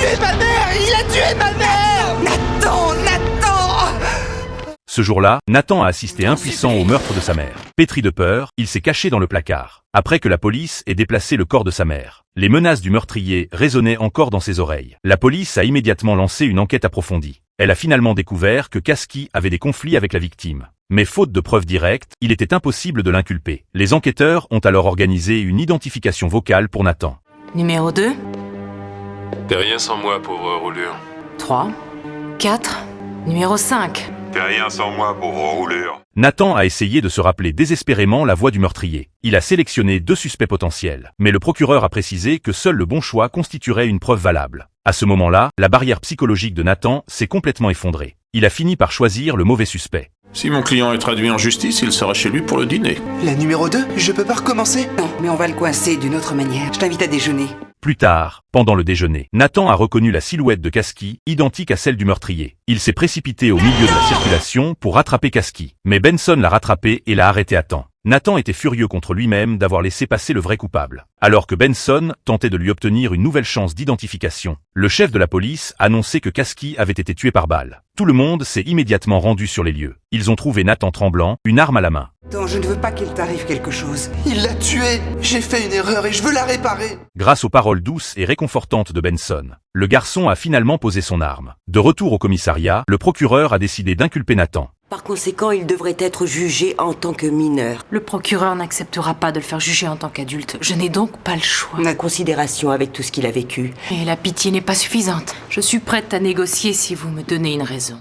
tué ma mère! Il a tué ma mère! Nathan! Ce jour-là, Nathan a assisté impuissant au meurtre de sa mère. Pétri de peur, il s'est caché dans le placard. Après que la police ait déplacé le corps de sa mère, les menaces du meurtrier résonnaient encore dans ses oreilles. La police a immédiatement lancé une enquête approfondie. Elle a finalement découvert que Kasky avait des conflits avec la victime. Mais faute de preuves directes, il était impossible de l'inculper. Les enquêteurs ont alors organisé une identification vocale pour Nathan. Numéro 2. T'es rien sans moi, pauvre roulure. 3. 4. Numéro 5. T'es rien sans moi, pauvre roulure. Nathan a essayé de se rappeler désespérément la voix du meurtrier. Il a sélectionné 2 suspects potentiels, mais le procureur a précisé que seul le bon choix constituerait une preuve valable. À ce moment-là, la barrière psychologique de Nathan s'est complètement effondrée. Il a fini par choisir le mauvais suspect. Si mon client est traduit en justice, il sera chez lui pour le dîner. La numéro 2, je peux pas recommencer? Non, mais on va le coincer d'une autre manière. Je t'invite à déjeuner. Plus tard, pendant le déjeuner, Nathan a reconnu la silhouette de Kasky, identique à celle du meurtrier. Il s'est précipité au milieu de la circulation pour rattraper Kasky. Mais Benson l'a rattrapé et l'a arrêté à temps. Nathan était furieux contre lui-même d'avoir laissé passer le vrai coupable. Alors que Benson tentait de lui obtenir une nouvelle chance d'identification, le chef de la police a annoncé que Kasky avait été tué par balle. Tout le monde s'est immédiatement rendu sur les lieux. Ils ont trouvé Nathan tremblant, une arme à la main. Non, je ne veux pas qu'il t'arrive quelque chose. Il l'a tué! J'ai fait une erreur et je veux la réparer! Grâce aux paroles douces et réconfortantes de Benson, le garçon a finalement posé son arme. De retour au commissariat, le procureur a décidé d'inculper Nathan. Par conséquent, il devrait être jugé en tant que mineur. Le procureur n'acceptera pas de le faire juger en tant qu'adulte. Je n'ai donc pas le choix. En considération avec tout ce qu'il a vécu. Et la pitié n'est pas suffisante. Je suis prête à négocier si vous me donnez une raison.